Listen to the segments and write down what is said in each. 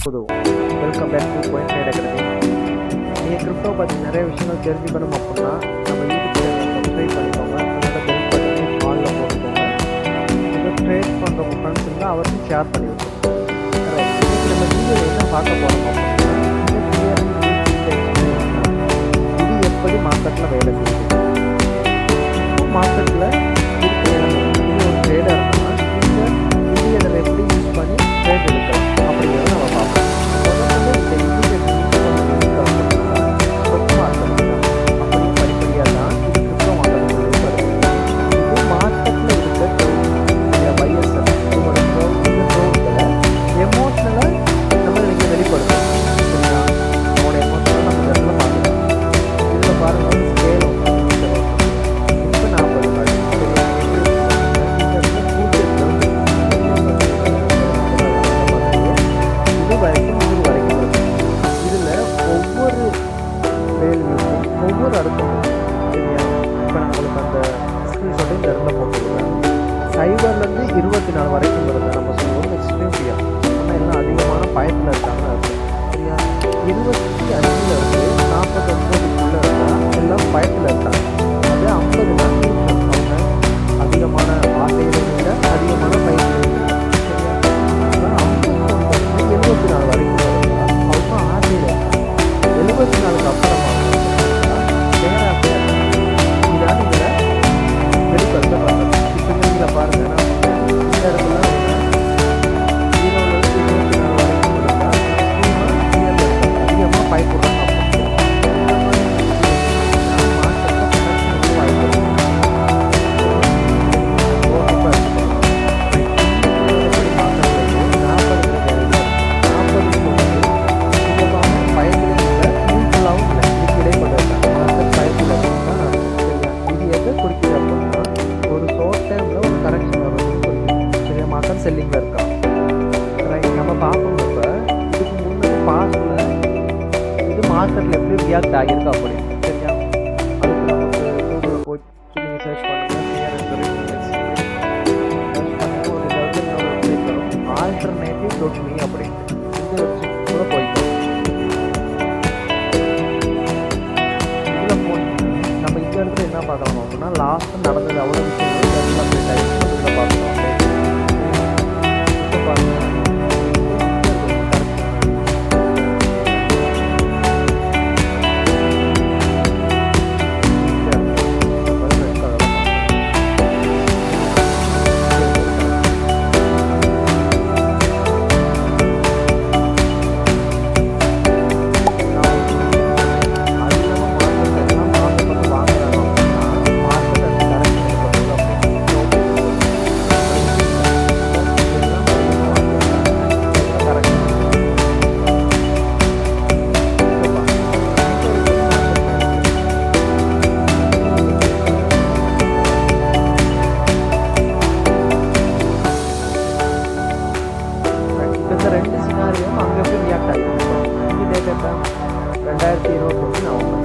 உதவும். Welcome back to coin trade academy. நீங்கள் crypto பற்றி நிறைய விஷயங்கள் தெரிஞ்சுக்கணும் அப்படின்னா நம்ம யூடியூப் சேனலை சப்ஸ்கிரைப் பண்ணிக்கோங்க. அதோட பெல் பட்டனை ஆலில் போட்டுக்கோங்க. இதை ட்ரேட் பண்ணுற ஃப்ரெண்ட்ஸ் இருந்தால் அவருக்கும் ஷேர் பண்ணி வச்சுக்கோங்க. இன்னைக்கு நம்ம வீடியோவில் என்ன பார்க்க போகிறோம் அப்படின்னா இது எப்படி மார்க்கெட்டில் வேலை செய்யுது. மார்க்கெட்டில் இருக்கிற ஒரு ட்ரேடர் இந்த எப்படி யூஸ் பண்ணி ட்ரேட் எடுக்கலாம் அப்படிங்கிறத நம்ம பார்ப்போம். அப்படி படிப்படியாக தான் இது கிரிப்டோ மார்க்கெட்டுக்குள்ளே வருது. இது மார்க்கெட்டில் இருக்க பையர்ஸ் இதோட ட்ரோன்களை எமோஷனலாக நம்ம இன்றைக்கி வெளிப்படுத்தும். சரிங்களா? அவனோட எமோஷனல் நம்ம இடத்துல பார்க்கலாம். இதில் பாருங்கள் ஸ்கேலும் இப்போ 40 கார்டு ஒவ்வொரு அர்த்தம் சரியா? இப்போ நான் உங்களுக்கு அந்த ஸ்க்ரீன்ஷாட்டை இந்த இடத்துல போட்டுருக்கேன். சைபர்லேருந்து 24 வரைக்கும் வருது. நம்ம சொல்லுவோம் எக்ஸ்ட்ரீம் ஃபியர். ஆனால் எல்லாம் அதிகமான பயத்தில் இருக்காங்க அர்த்தம். சரியா? 25லேருந்து 49க்குள்ளே இருந்தால் எல்லாம் பயத்தில் இருக்காங்க. அது 50 தான் அவங்க அதிகமான ஆசையிலும் இல்லை, அதிகமான பயத்திலும் இல்லை. சரியா? ஆனால் 51 74 வரைக்கும் வருதா அவங்க ஆசையில் இருக்காங்க. 74க்கு அப்புறமா இதான் இதில் வெளிப்படுத்தப்பட்டது. இப்போ இதில் பாருங்கள், இந்த இடத்துல 0லேருந்து 24 வரைக்கும் இருந்தால் அதிகமாக பயப்படுறாங்க. செல்லிங்கில் இருக்கா ரைட் நம்ம பார்ப்போம். இப்போ இதுக்கு முன்னாடி பாஸ்டில் இது மார்க்கெட்டில் எப்படி ரியாக்ட் ஆகியிருக்கா அப்படின்னு. சரியா? அதுக்கு நமக்கு கூகுளில் போய் நீங்கள் சர்ச் பண்ணுங்கள். ஒரு வெப்சைட் வரும் alternative.me அப்படின்ட்டு. இந்த வெப்சைட் கூட போய்க்கலாம். இதில் போனீங்கன்னா நம்ம இந்த இடத்துல என்ன பார்க்கலாம் அப்படின்னா லாஸ்ட்டு நடந்தது அவ்வளோ விஷயங்கள் எல்லாம் அப்டேட் ஆகிடுச்சு. இதில் பார்க்கலாம். இந்த ரெண்டு சினாரியும் அங்கே எப்படி ரியாக்ட் ஆகிருக்கும். இது டேட்டா 2021 நவம்பர்.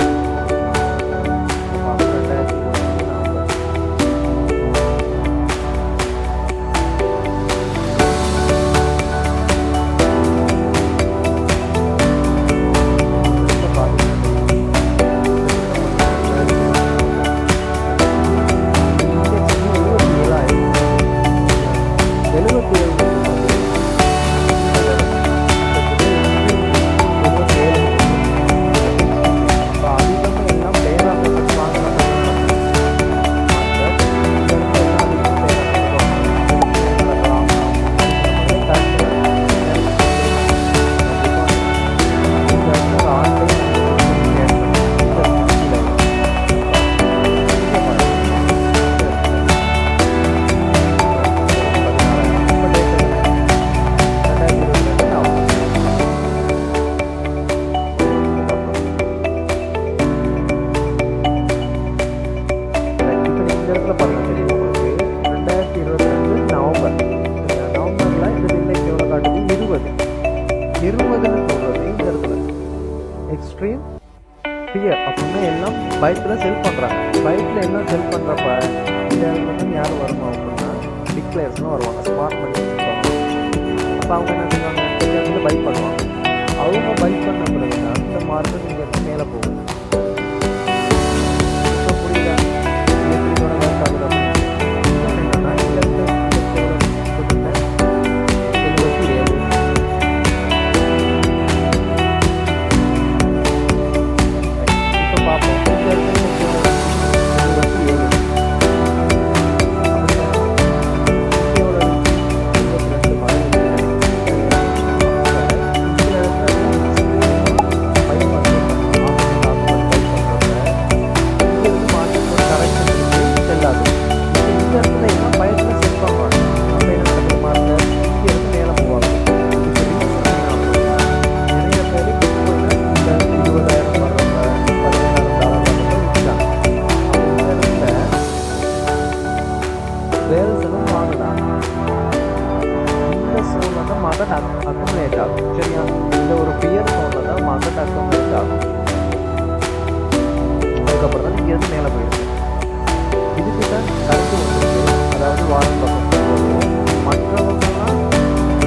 எக்ஸ்ட்ரீம் ஃபியர் அப்படின்னா எல்லாம் பயத்தில் செல் பண்ணுறாங்க. பயத்தில் எல்லாம் செல் பண்ணுறப்ப இந்த இடத்துல யாரும் வருமா அப்படின்னா பிக் பிளேயர்ஸ்லாம் வருவாங்க, ஸ்மார்ட் மணி வச்சுருப்பாங்க. அப்போ அவங்க என்ன செய்வாங்க, இந்த இடத்துல பை பண்ணுவாங்க. அவங்க பை பண்ண பிறகு தான் இந்த மார்க்கெட் இங்கே இருந்து மேலே போகும். இப்போ புரியுதா இது எப்படி தொடங்க ஆகுது அப்படின்னு. என்னன்னா இங்க இருந்து போட்டுட்டேன் 77. இப்போ பார்ப்போம் இங்க இருந்து 77. அக்குமுலேட் ஆகும். சரியா, இந்த ஒரு பியர் சோனில் தான் மார்க்கெட் அக்குமுலேட் ஆகும். அதுக்கப்புறம் தான் இங்கே இருந்து மேலே போயிருக்கு. இதுக்கிட்ட கருத்து வந்துருக்கு. அதாவது வாரம் பக்கம் மற்றவங்கலாம்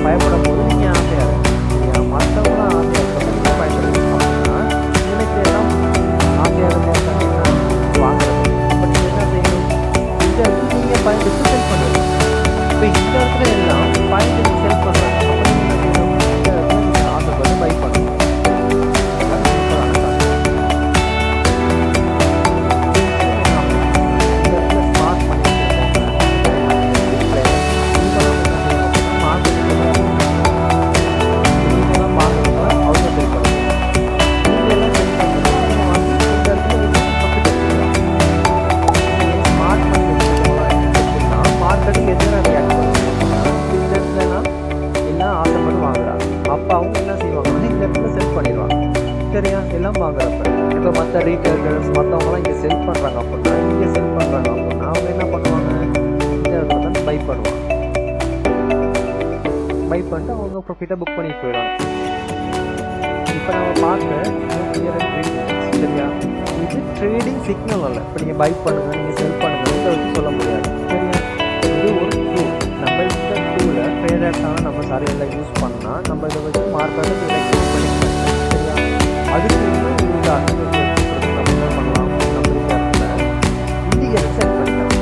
பயப்படும் போது நீங்கள் ஆசையாக இருக்கு. சரியா, மற்றவங்களாம் ஆசையாக இருக்கிறப்ப நீங்கள் பயன்படுத்தி அப்படின்னா எனக்கு எல்லாம் ஆசையாக இருந்தீங்கன்னா வாங்குறது. அப்போ நீங்கள் என்ன செய்யணும்? இந்த இடத்துல நீங்கள் பயன்படுத்தி செல் பண்ணுறது. இப்போ இந்த இடத்துல எல்லாம் பயன்படுத்தி செல் பண்ணுறாங்க. பை பண்ணணும். சரியா, எல்லாம் வாங்குறப்ப இப்போ மற்ற ரீட்டைலர்ஸ் மற்றவங்களாம் இங்கே செல் பண்ணுறாங்க அப்படின்னா அவங்க என்ன பண்ணுவாங்க? இந்த இடத்துல தான் பை பண்ணுவாங்க. பை பண்ணிட்டு அவங்க ப்ராஃபிட்டை புக் பண்ணி போயிடுவாங்க. இப்போ நம்ம பார்க்க சரியா, இது ட்ரேடிங் சிக்னல் அல்ல. இப்போ நீங்கள் பை பண்ணுங்க, நீங்கள் செல் பண்ணுங்க இதை வச்சு சொல்ல முடியாது. சரியா, இது ஒரு டூல். நம்ம இந்த டூலை ட்ரேடர்ஸான நம்ம சரியில் யூஸ் பண்ணால் நம்ம இதை வச்சு மார்க்கெட்டை செலக்ட் பண்ணிக்கலாம். அதுக்கு இன்னும் உதாரணம் நம்ம என்ன பண்ணலாம்? நம்ம இடத்துல இண்டிகேட்டர் செட் பண்ணிக்கலாம்.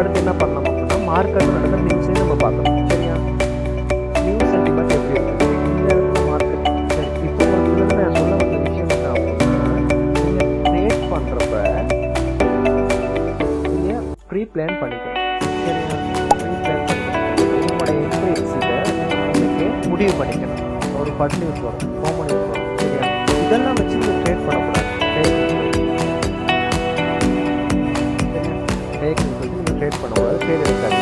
அடுத்து என்ன பண்ணலாம் அப்படின்னா மார்க்கெட் நடந்த நியூஸே நம்ம பார்க்கணும். சரியா, நியூஸ் சென்டிமெண்ட் எப்படி இருக்கு இந்த இடத்துல மார்க்கெட். சரி, இப்போ உங்களுக்கு நான் சொல்ல வந்த விஷயம் என்ன அப்படின்னா, நீங்கள் ட்ரேட் பண்ணுறப்ப நீங்கள் ப்ரீ பிளான் பண்ணிக்கணும். சரியா, ப்ரீ பிளான் பண்ணிக்கணும். உங்களுடைய என்ட்ரி எக்ஸிட்டை உங்களுக்கு முடிவு பண்ணிக்கணும். ஒரு பட் நியூஸ் வரும், ஹோம் நியூஸ் வரும். சரியா, இதெல்லாம் வச்சு நீங்கள் ட்ரேட் பண்ணக்கூடாது. ட்ரேட் பண்ணும்போது ட்ரேட் இருக்காது.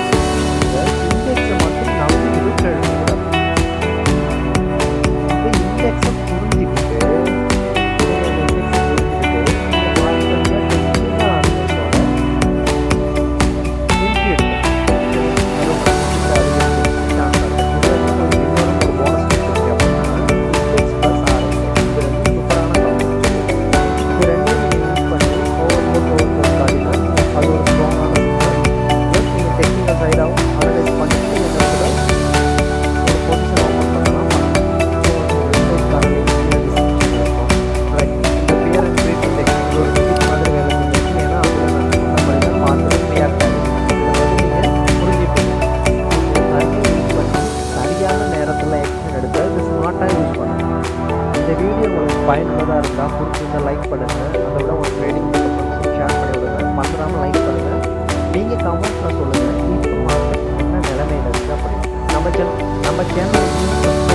இந்த இண்டெக்ஸை மட்டும் நம்பி ட்ரேட் எடுக்கக்கூடாது. பயனுள்ளதாக இருந்தால் பிடிச்சிருந்தா லைக் பண்ணுங்கள். அதை விட உங்கள் ட்ரேடிங் ஷேர் பண்ணி விடுங்க. மறந்துடாமல் லைக் பண்ணுங்கள். நீங்கள் கமெண்ட்டில் சொல்லுங்கள் இப்போ மார்க்கெட் என்ன நிலைமையில் இருக்குது அப்படி. நம்ம சேனல்